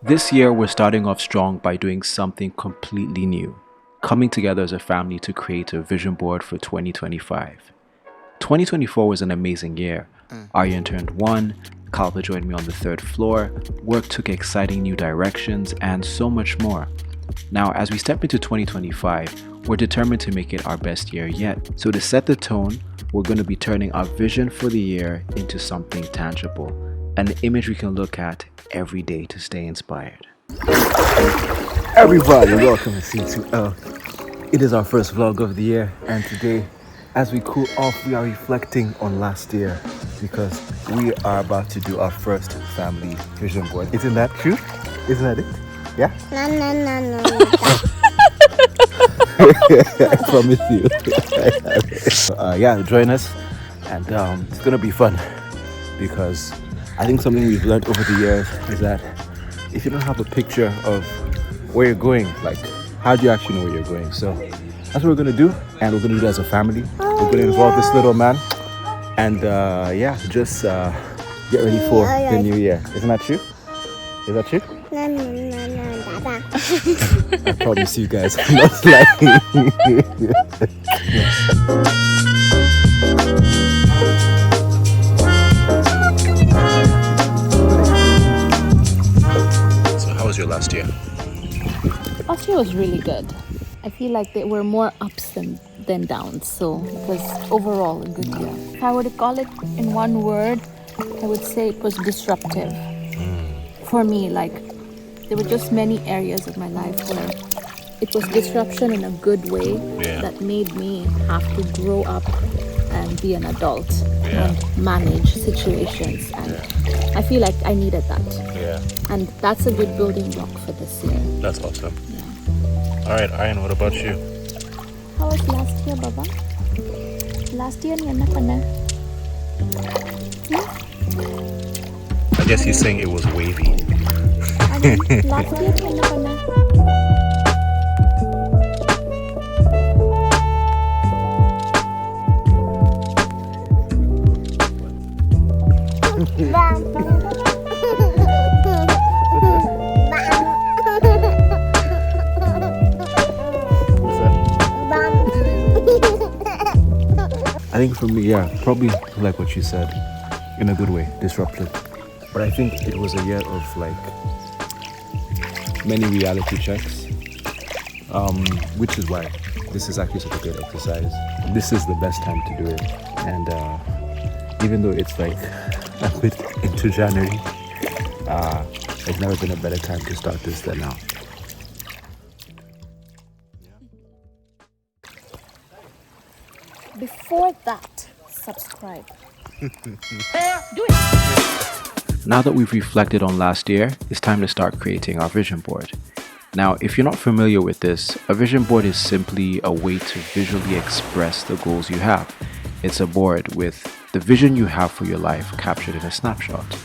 This year, we're starting off strong by doing something completely new, coming together as a family to create a vision board for 2025. 2024 was an amazing year. Aryan turned one, Kalva joined me on the third floor, work took exciting new directions, and so much more. Now, as we step into 2025, we're determined to make it our best year yet. So, to set the tone, we're going to be turning our vision for the year into something tangible, an image we can look at every day to stay inspired. Everybody, welcome to C2L. It is our first vlog of the year, and today, as we cool off, we are reflecting on last year because we are about to do our first family vision board. Isn't that true? Isn't that it? Yeah? No. I promise you. Yeah, join us, and it's gonna be fun because I think something we've learned over the years is that if you don't have a picture of where you're going, like, how do you actually know where you're going? So that's what we're gonna do, and we're gonna do it as a family. We're gonna involve this little man, and yeah, just get ready for the new year. Isn't that true? Is that true? No, Dada. I promise you guys, I'm not lying. So how was your last year? Last year was really good. I feel like there were more ups than downs, so it was overall a good year. If I were to call it in one word, I would say it was disruptive. For me, like, there were just many areas of my life where it was disruption in a good way that made me have to grow up and be an adult and manage situations, and I feel like I needed that. And that's a good building block for this year. That's awesome. All right, Aryan, what about you? How was last year, Baba? Last year, niya na. I guess he's saying it was wavy. Last year, niya na. I think for me, yeah, probably like what you said, in a good way, disruptive. But I think it was a year of like many reality checks, which is why this is actually such a great exercise. This is the best time to do it, and even though it's like a bit into January, there's never been a better time to start this than now. Before that, subscribe. Do it. Now that we've reflected on last year, it's time to start creating our vision board. Now, if you're not familiar with this, a vision board is simply a way to visually express the goals you have. It's a board with the vision you have for your life captured in a snapshot.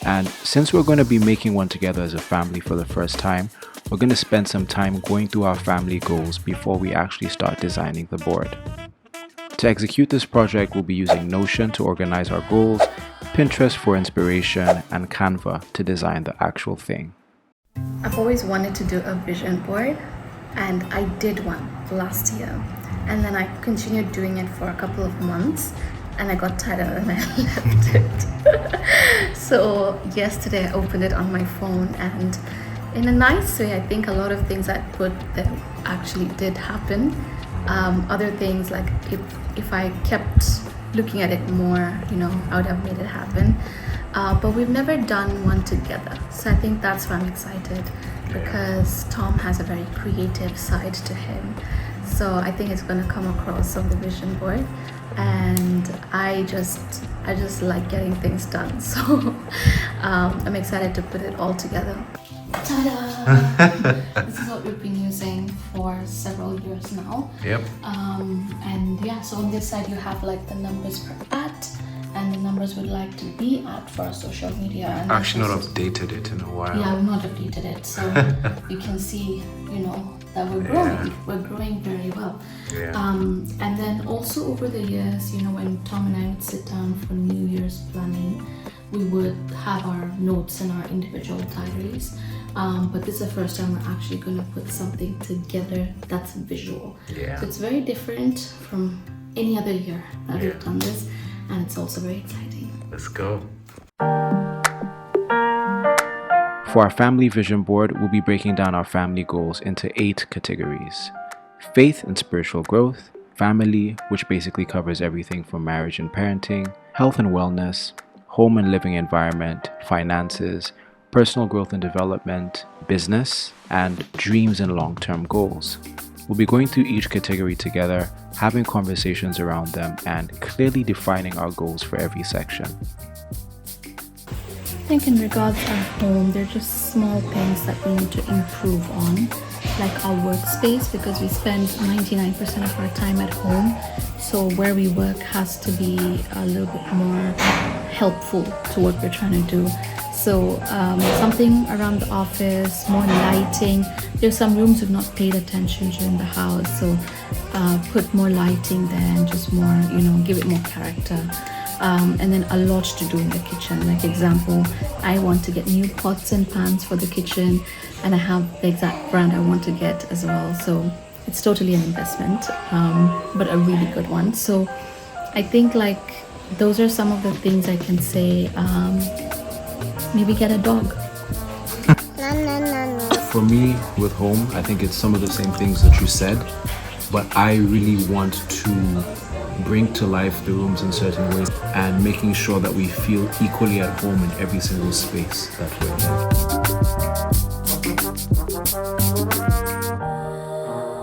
And since we're going to be making one together as a family for the first time, we're going to spend some time going through our family goals before we actually start designing the board. To execute this project, we'll be using Notion to organize our goals, Pinterest for inspiration, and Canva to design the actual thing. I've always wanted to do a vision board, and I did one last year, and then I continued doing it for a couple of months, and I got tired and I left it. So yesterday I opened it on my phone, and in a nice way, I think a lot of things I put there actually did happen. Other things, like if I kept looking at it more, I would have made it happen. But we've never done one together, so I think that's why I'm excited, because Tom has a very creative side to him. So I think it's going to come across on the vision board, and I just like getting things done. So I'm excited to put it all together. Ta-da! This is what we've been using for several years now. Yep. And yeah, so on this side you have like the numbers per at and the numbers we'd like to be at for our social media. And Actually not updated it in a while. Yeah, we've not updated it, so you can see, that we're growing. Yeah. We're growing very well. Yeah. And then also over the years, when Tom and I would sit down for New Year's planning, we would have our notes in our individual diaries. But this is the first time we're actually going to put something together that's visual. Yeah. So it's very different from any other year that we've done this, and it's also very exciting. Let's go. For our family vision board, we'll be breaking down our family goals into 8 categories: faith and spiritual growth, family, which basically covers everything from marriage and parenting, health and wellness, home and living environment, finances, personal growth and development, business, and dreams and long-term goals. We'll be going through each category together, having conversations around them, and clearly defining our goals for every section. I think in regards to home, they're just small things that we need to improve on, like our workspace, because we spend 99% of our time at home. So where we work has to be a little bit more helpful to what we're trying to do. So something around the office, more lighting. There's some rooms we've not paid attention to in the house, so put more lighting there and just more, give it more character. And then a lot to do in the kitchen. Like example, I want to get new pots and pans for the kitchen, and I have the exact brand I want to get as well. So it's totally an investment, but a really good one. So I think like those are some of the things I can say. Maybe get a dog. No, no, no, no. For me, with home, I think it's some of the same things that you said, but I really want to bring to life the rooms in certain ways and making sure that we feel equally at home in every single space that we're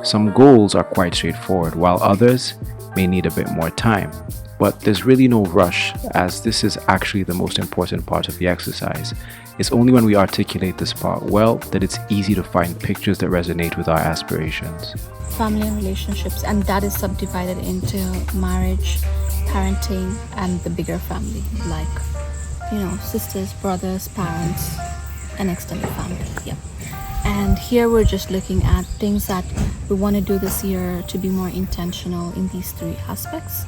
in. Some goals are quite straightforward, while others may need a bit more time. But there's really no rush, as this is actually the most important part of the exercise. It's only when we articulate this part well that it's easy to find pictures that resonate with our aspirations. Family and relationships, and that is subdivided into marriage, parenting, and the bigger family, like sisters, brothers, parents, and extended family. Yep. And here we're just looking at things that we want to do this year to be more intentional in these 3 aspects,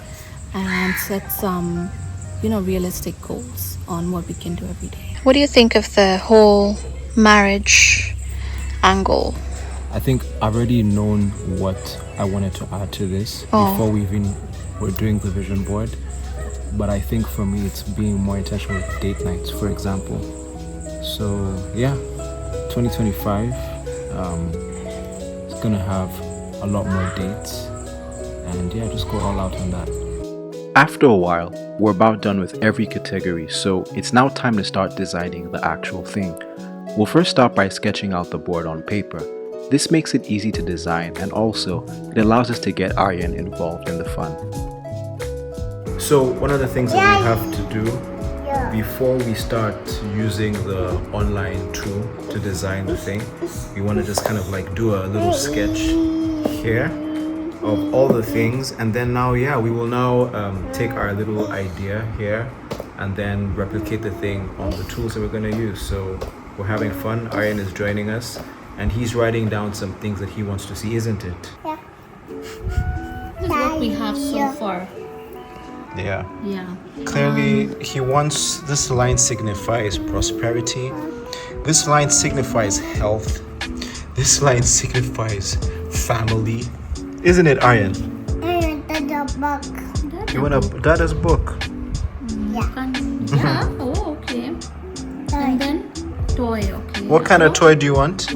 and set some realistic goals on what we can do every day. What do you think of the whole marriage angle? I think I've already known what I wanted to add to this before we even were doing the vision board. But I think for me, it's being more intentional with date nights, for example. So yeah, 2025, it's gonna have a lot more dates, and yeah, just go all out on that. After a while, we're about done with every category, so it's now time to start designing the actual thing. We'll first start by sketching out the board on paper. This makes it easy to design, and also it allows us to get Aryan involved in the fun. So one of the things that we have to do before we start using the online tool to design the thing, we want to just kind of like do a little sketch here of all the things, and then now we will now take our little idea here and then replicate the thing on the tools that we're going to use. So we're having fun. Aryan is joining us, and he's writing down some things that he wants to see, isn't it? Yeah. This is what we have so far. Yeah. Yeah. Clearly, he wants, this line signifies prosperity. This line signifies health. This line signifies family. Isn't it, Aryan? That's a book. You want a Dada's book? Yeah. Oh, okay. And then toy. Okay. What kind of toy do you want?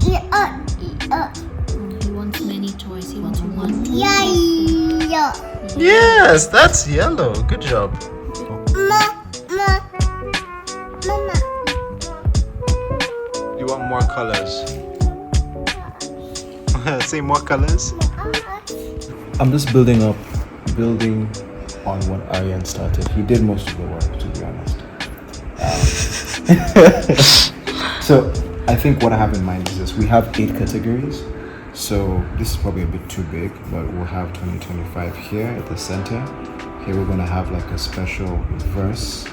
Yeah. He wants many toys. He wants one. Yeah. Yes, that's yellow. Good job. Mama. You want more colors? Say more colors. I'm just building on what Aryan started. He did most of the work, to be honest. So I think what I have in mind is this. We have 8 categories. So this is probably a bit too big, but we'll have 2025 here at the center. Here we're going to have like a special verse,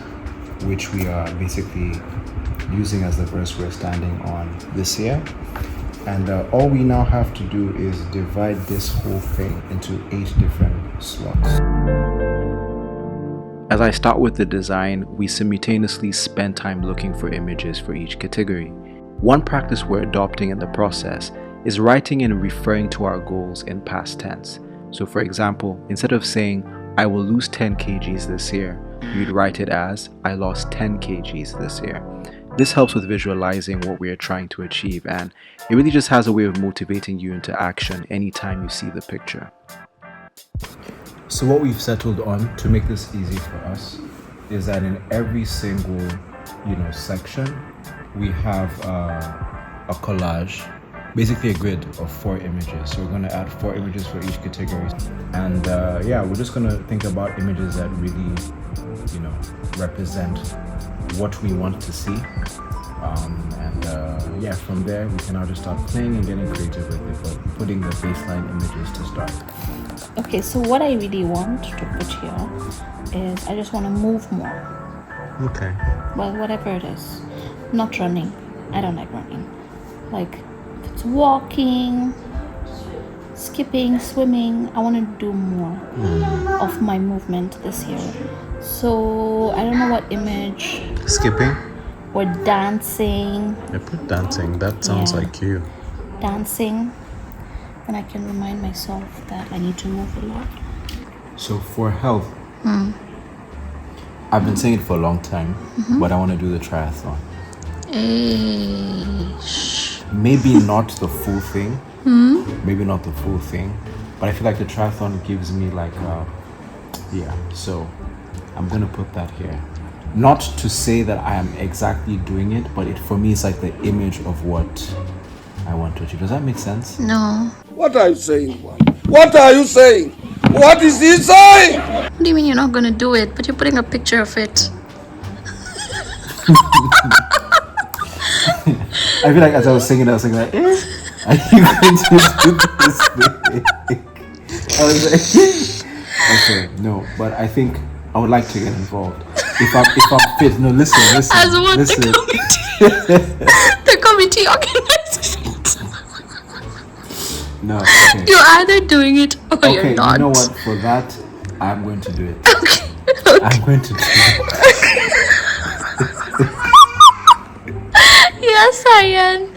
which we are basically using as the verse we're standing on this year. And all we now have to do is divide this whole thing into 8 different slots. As I start with the design, we simultaneously spend time looking for images for each category. One practice we're adopting in the process is writing and referring to our goals in past tense. So for example, instead of saying, I will lose 10 kgs this year, you'd write it as, I lost 10 kgs this year. This helps with visualizing what we are trying to achieve, and it really just has a way of motivating you into action anytime you see the picture. So what we've settled on to make this easy for us is that in every single, section, we have a collage, basically a grid of 4 images. So we're going to add 4 images for each category, and we're just going to think about images that really, represent what we want to see. From there we can now just start playing and getting creative with it, but putting the baseline images to start. Okay, so what I really want to put here is I just want to move more. Okay. Well, whatever it is. Not running. I don't like running. Like, if it's walking, skipping, swimming, I want to do more of my movement this year. So, I don't know what image. Skipping? Or dancing. I put dancing. That sounds like you. Dancing. And I can remind myself that I need to move a lot. So for health, I've been saying it for a long time, but I want to do the triathlon. Maybe not the full thing. Maybe not the full thing, but I feel like the triathlon gives me like so I'm gonna put that here. Not to say that I am exactly doing it, but for me it's like the image of what I want to achieve. Does that make sense? No. What are you saying? What are you saying? What is he saying? What do you mean you're not gonna do it, but you're putting a picture of it? I feel like as I was singing, I was like, are you going to do this thing? I was like, okay, no, but I think I would like to get involved. If I'm fit, no, listen. As what? Listen. The committee organizes it. No, okay. You're either doing it or you're not. You know what? For that, I'm going to do it. Okay. I'm going to do it. Yes, I am.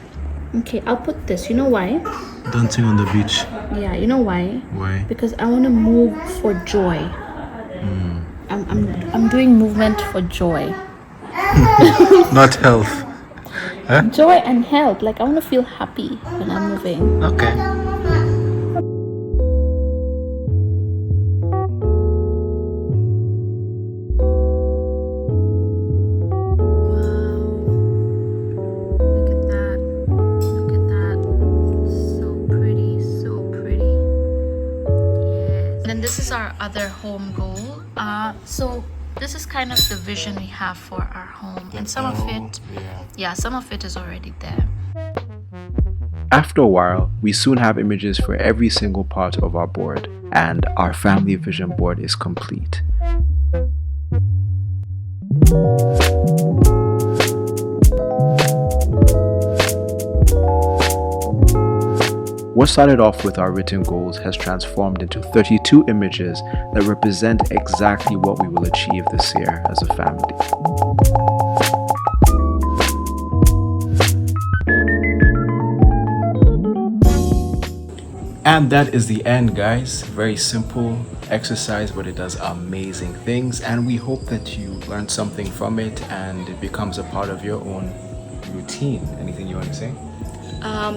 Okay, I'll put this. You know why? Dancing on the beach. Yeah, you know why? Why? Because I want to move for joy. I'm doing movement for joy. Not health. Joy and health. Like, I want to feel happy when I'm moving. Okay. Look at that. Look at that. So pretty, so pretty. Yes. And then this is our other home goal. So this is kind of the vision we have for our home. And some of it is already there. After a while, we soon have images for every single part of our board, and our family vision board is complete. What started off with our written goals has transformed into 32 images that represent exactly what we will achieve this year as a family. And that is the end, guys. Very simple exercise, but it does amazing things, and we hope that you learned something from it and it becomes a part of your own routine. Anything you want to say?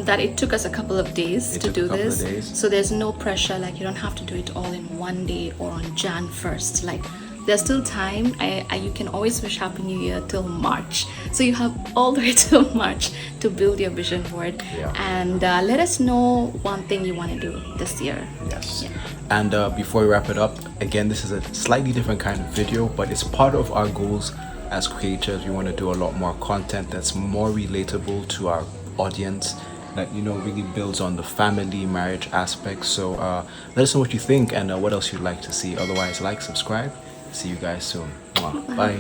That it took us a couple of days to do this. So there's no pressure, like you don't have to do it all in one day or on Jan 1st. Like there's still time. You can always wish Happy New Year till March. So you have all the way till March to build your vision board. Yeah. And let us know one thing you want to do this year. Yes. Yeah. And before we wrap it up, again, this is a slightly different kind of video, but it's part of our goals as creators. We want to do a lot more content that's more relatable to our audience, that really builds on the family marriage aspect. So let us know what you think and what else you'd like to see. Otherwise, like, subscribe. See you guys soon. Mwah. Bye.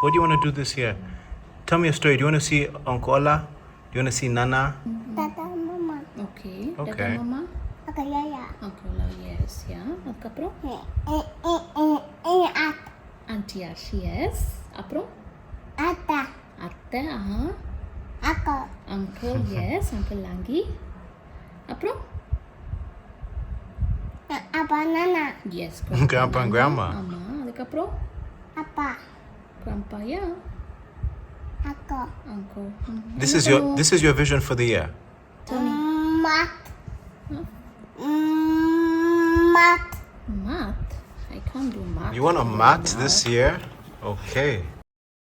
What do you want to do this year? Tell me a story. Do you want to see Uncle Ola? Do you want to see Nana? Tata mama. Okay. Okay. Dada mama. Oke ya ya. Uncle Ola, yes. Yeah. Apro? At. Auntie Ash, yes. Apro? Ata. Atte, Ako. Uncle, yes. Uncle Langi. Apro? Apa nana? Yes. Grandpa and Grandma. Ama. Apro? Apa? Grandpa, yeah. Ako. Uncle. This is your vision for the year. Mat. Huh? Mat. Math? I can't do math. You want a mat this year? Okay.